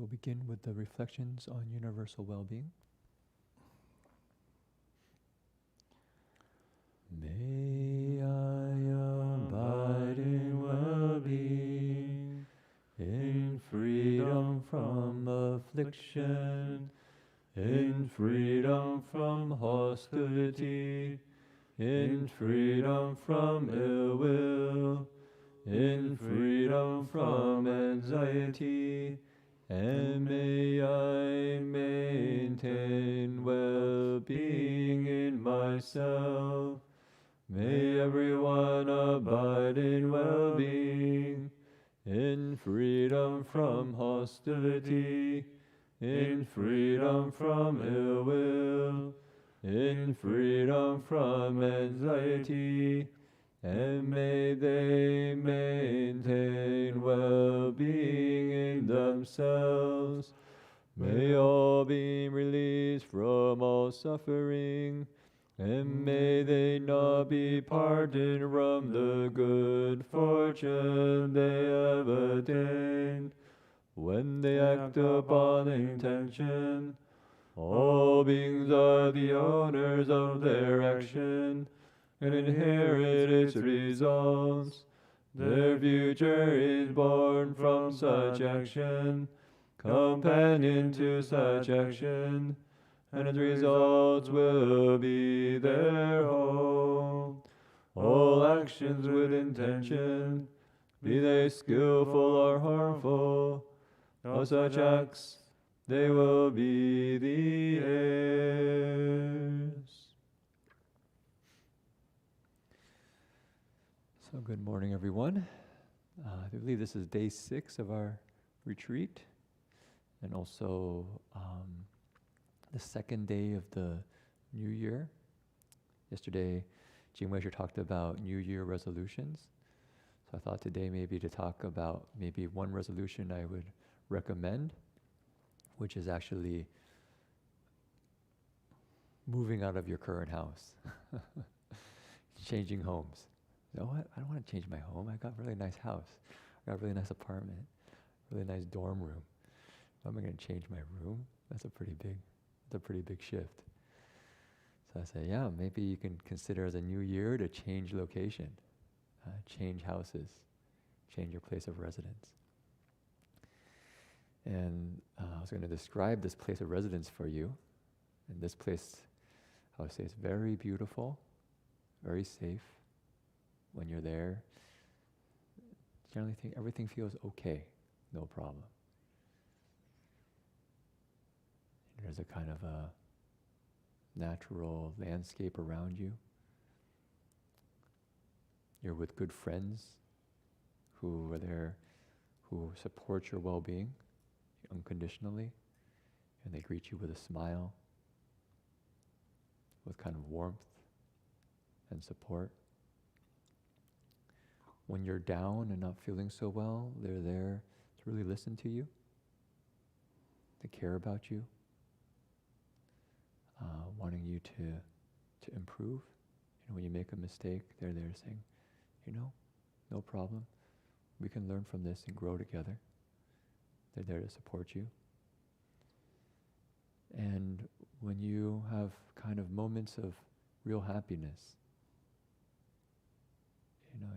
begin with the reflections on universal well-being. May I abide in well-being, in freedom from affliction, in freedom from hostility, in freedom from ill will, in freedom from anxiety, and may I maintain well-being in myself. May everyone abide in well-being, in freedom from hostility, in freedom from ill will, in freedom from anxiety, and may they maintain well-being in themselves. May all be released from all suffering, and may they not be parted from the good fortune they have attained. When they act upon intention, all beings are the owners of their action and inherit its results. Their future is born from such action, companion to such action, and its results will be their home. All actions with intention, be they skillful or harmful, of such acts they will be the heirs. So good morning, everyone. I believe this is day 6 of our retreat, and also the second day of the new year. Yesterday, Jin Chuan Shi talked about New Year resolutions. So I thought today maybe to talk about maybe one resolution I would recommend, which is actually moving out of your current house, changing homes. You know what? I don't want to change my home. I got a really nice house. I got a really nice apartment, really nice dorm room. How am I going to change my room? That's a pretty big shift. So I say, yeah, maybe you can consider as a new year to change location, change houses, change your place of residence. And I was going to describe this place of residence for you. And this place, I would say, is very beautiful, very safe. When you're there, generally think everything feels okay, no problem. There's a kind of a natural landscape around you. You're with good friends who are there, who support your well-being unconditionally, and they greet you with a smile, with kind of warmth and support. When you're down and not feeling so well, they're there to really listen to you, to care about you, wanting you to improve. When you make a mistake, they're there saying, no problem. We can learn from this and grow together. They're there to support you. And when you have kind of moments of real happiness,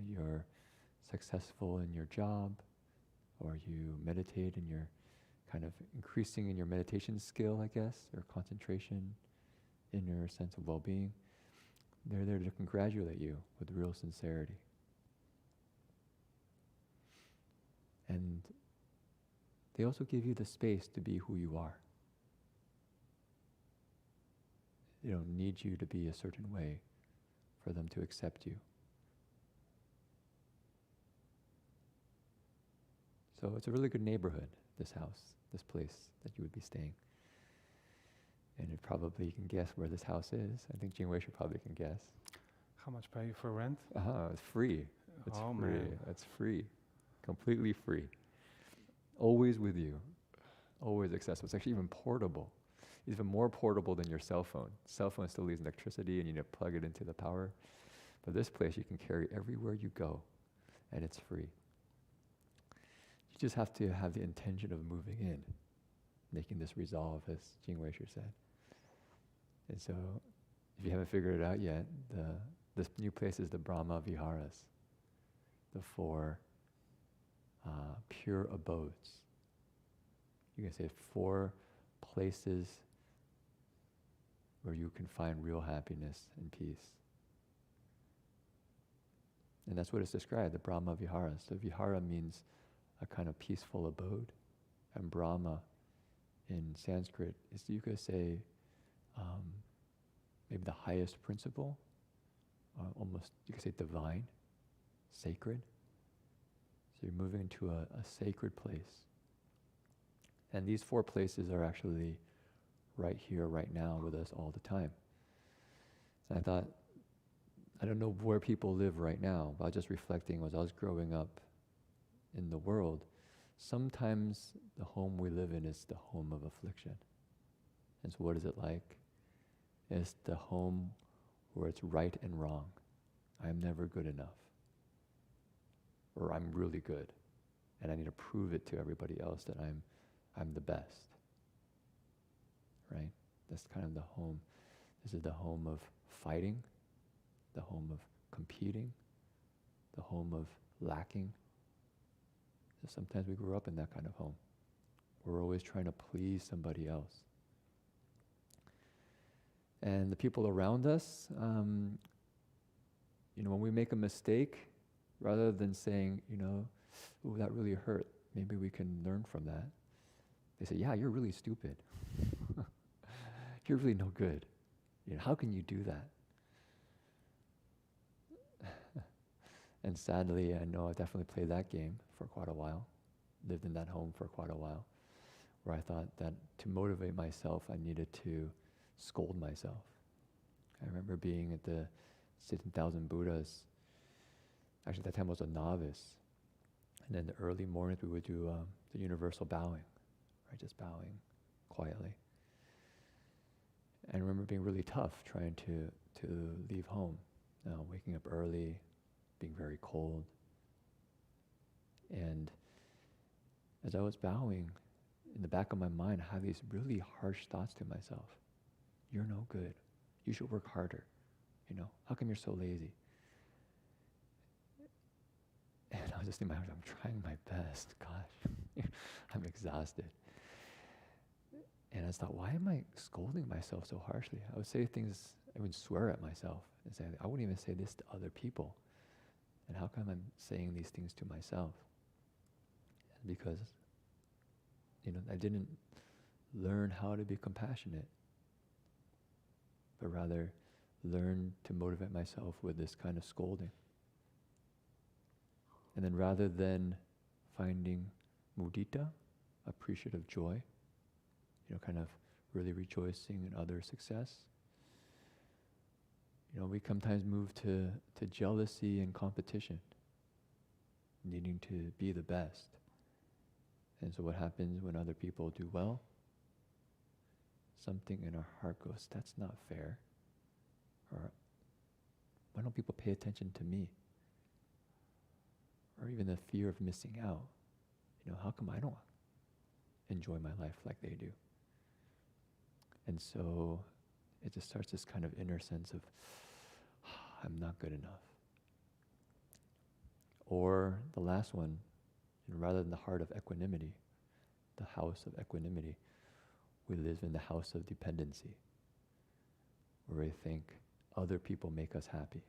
you're successful in your job, or you meditate and you're kind of increasing in your meditation skill, I guess, or concentration in your sense of well-being, they're there to congratulate you with real sincerity. And they also give you the space to be who you are. They don't need you to be a certain way for them to accept you. So it's a really good neighborhood, this house, this place that you would be staying. And you can guess where this house is. I think Jin Chuan Shi probably can guess. How much pay you for rent? It's free. It's free. Man. It's free. Completely free. Always with you. Always accessible. It's actually even portable. It's even more portable than your cell phone. Cell phone still needs electricity and you need to plug it into the power. But this place you can carry everywhere you go, and it's free. You just have to have the intention of moving in. making this resolve, as Jin Shi said. And so, if you haven't figured it out yet, this new place is the Brahma Viharas, the four pure abodes. You can say 4 places where you can find real happiness and peace. And that's what it's described, the Brahma Viharas. So Vihara means a kind of peaceful abode. And Brahma in Sanskrit is, you could say, maybe the highest principle, almost, you could say divine, sacred. So you're moving into a sacred place. And these 4 places are actually right here, right now with us all the time. And I thought, I don't know where people live right now, but I was just reflecting as I was growing up in the world, sometimes the home we live in is the home of affliction. And so what is it like? It's the home where it's right and wrong. I'm never good enough. Or I'm really good. And I need to prove it to everybody else that I'm the best. Right? That's kind of the home. This is the home of fighting, the home of competing, the home of lacking. So sometimes we grew up in that kind of home. We're always trying to please somebody else. And the people around us, when we make a mistake, rather than saying, "Ooh, that really hurt, maybe we can learn from that," they say, "Yeah, you're really stupid. You're really no good. How can you do that?" And sadly, I know I definitely played that game for quite a while, lived in that home for quite a while, where I thought that to motivate myself, I needed to scold myself. I remember being at the 16,000 Buddhas. Actually, at that time I was a novice. And in the early mornings, we would do the universal bowing, right? Just bowing quietly. And I remember being really tough trying to leave home. Waking up early, being very cold. And as I was bowing, in the back of my mind, I had these really harsh thoughts to myself. You're no good. You should work harder. How come you're so lazy? And I was just in my heart, I'm trying my best. Gosh, I'm exhausted. And I just thought, why am I scolding myself so harshly? I would say things, I would swear at myself and say, I wouldn't even say this to other people. And how come I'm saying these things to myself? Because, I didn't learn how to be compassionate, but rather learn to motivate myself with this kind of scolding. And then rather than finding mudita, appreciative joy, kind of really rejoicing in other success, we sometimes move to jealousy and competition, needing to be the best. And so what happens when other people do well? Something in our heart goes, that's not fair. Or why don't people pay attention to me? Or even the fear of missing out. How come I don't enjoy my life like they do? And so it just starts this kind of inner sense of, I'm not good enough. Or the last one, rather than the heart of equanimity, the house of equanimity, we live in the house of dependency, where we think other people make us happy.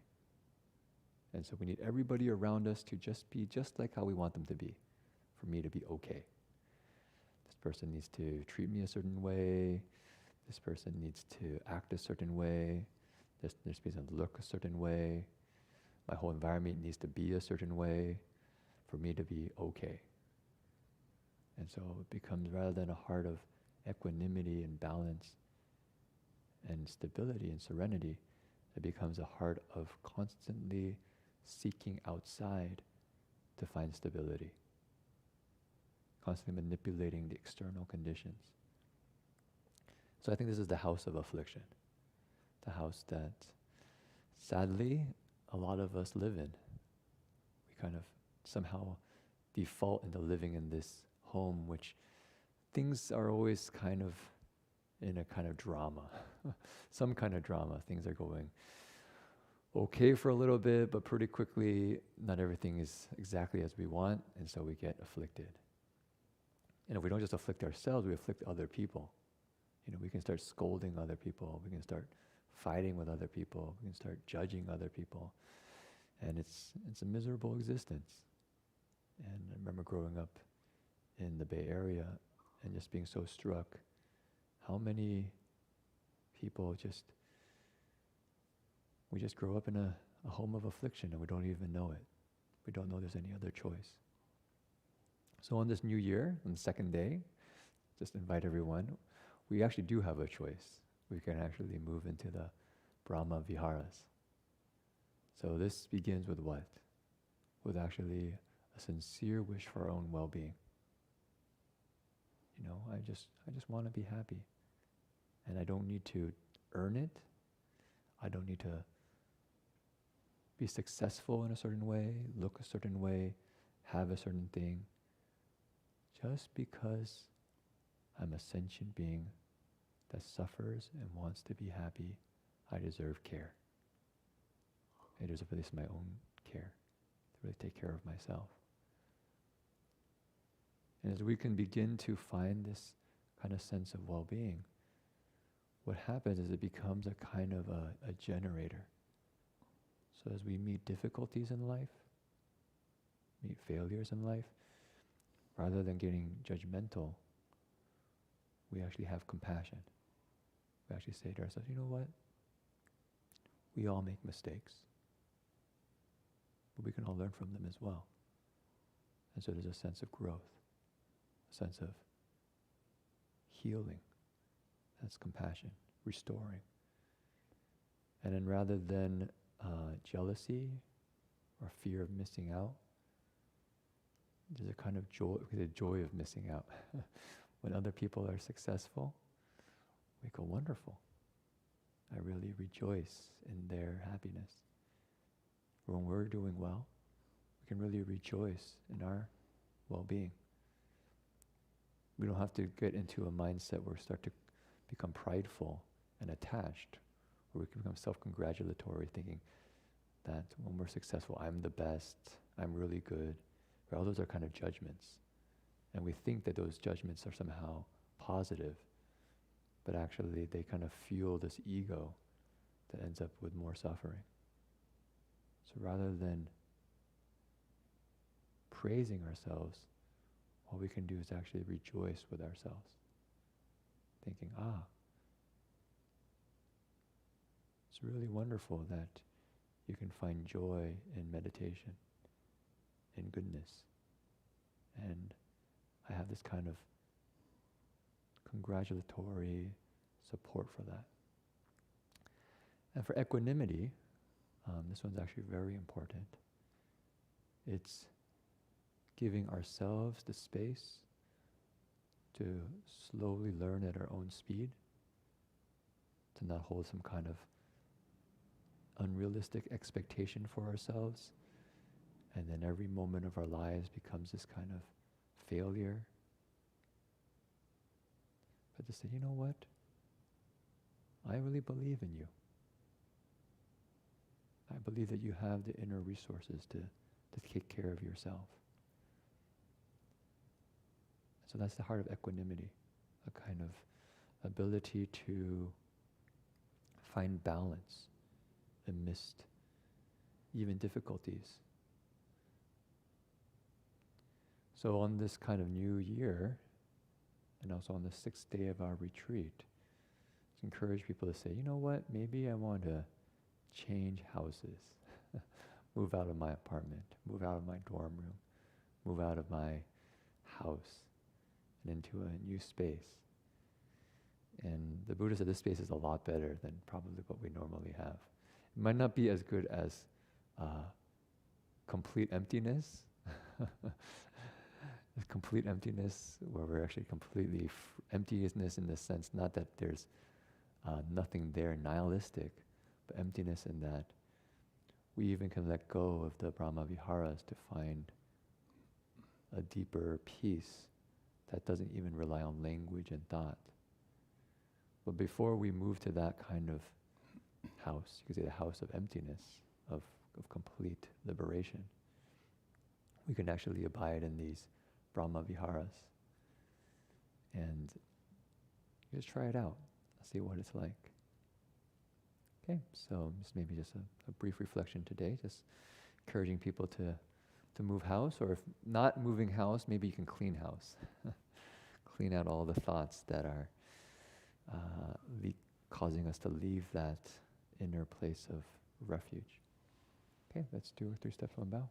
And so we need everybody around us to just be just like how we want them to be, for me to be okay. This person needs to treat me a certain way. This person needs to act a certain way. This person look a certain way. My whole environment needs to be a certain way for me to be okay. And so it becomes, rather than a heart of equanimity and balance and stability and serenity, it becomes a heart of constantly seeking outside to find stability, constantly manipulating the external conditions. So I think this is the house of affliction, the house that sadly a lot of us live in. We kind of somehow default into living in this home which things are always kind of in a kind of drama, some kind of drama. Things are going okay for a little bit, but pretty quickly, not everything is exactly as we want, and so we get afflicted. And if we don't just afflict ourselves, we afflict other people. We can start scolding other people, we can start fighting with other people, we can start judging other people, and it's a miserable existence. And I remember growing up in the Bay Area and just being so struck how many people we just grow up in a home of affliction and we don't even know it. We don't know there's any other choice. So on this new year, on the second day, just invite everyone, we actually do have a choice. We can actually move into the Brahma Viharas. So this begins with what? With actually a sincere wish for our own well-being. I just want to be happy. And I don't need to earn it. I don't need to be successful in a certain way, look a certain way, have a certain thing. Just because I'm a sentient being that suffers and wants to be happy, I deserve care. I deserve at least my own care, to really take care of myself. And as we can begin to find this kind of sense of well-being, what happens is it becomes a kind of a generator. So as we meet difficulties in life, meet failures in life, rather than getting judgmental, we actually have compassion. We actually say to ourselves, you know what? We all make mistakes, but we can all learn from them as well. And so there's a sense of growth, a sense of healing. That's compassion, restoring. And then rather than jealousy or fear of missing out, there's a kind of joy, the joy of missing out. When other people are successful, we go, wonderful. I really rejoice in their happiness. When we're doing well, we can really rejoice in our well-being. We don't have to get into a mindset where we start to become prideful and attached, where we can become self-congratulatory, thinking that when we're successful, I'm the best, I'm really good. But all those are kind of judgments. And we think that those judgments are somehow positive, but actually they kind of fuel this ego that ends up with more suffering. So rather than praising ourselves, what we can do is actually rejoice with ourselves, thinking, it's really wonderful that you can find joy in meditation, in goodness. And I have this kind of congratulatory support for that. And for equanimity, this one's actually very important. It's giving ourselves the space to slowly learn at our own speed, to not hold some kind of unrealistic expectation for ourselves, and then every moment of our lives becomes this kind of failure. But to say, you know what? I really believe in you. I believe that you have the inner resources to take care of yourself. So that's the heart of equanimity, a kind of ability to find balance amidst even difficulties. So on this kind of new year, and also on the 6th day of our retreat, let's encourage people to say, you know what, maybe I want to change houses, move out of my apartment, move out of my dorm room, move out of my house and into a new space. And the Buddha said this space is a lot better than probably what we normally have. It might not be as good as complete emptiness, complete emptiness where we're actually completely emptiness in the sense, not that there's nothing there, nihilistic, but emptiness in that we even can let go of the Brahma Viharas to find a deeper peace that doesn't even rely on language and thought. But before we move to that kind of house, you could say the house of emptiness, of complete liberation, we can actually abide in these Brahma Viharas. And just try it out, see what it's like. Okay, so maybe just a brief reflection today, just encouraging people to move house, or if not moving house, maybe you can clean house. Clean out all the thoughts that are causing us to leave that inner place of refuge. Okay, let's do a 3 steps, 1 bow.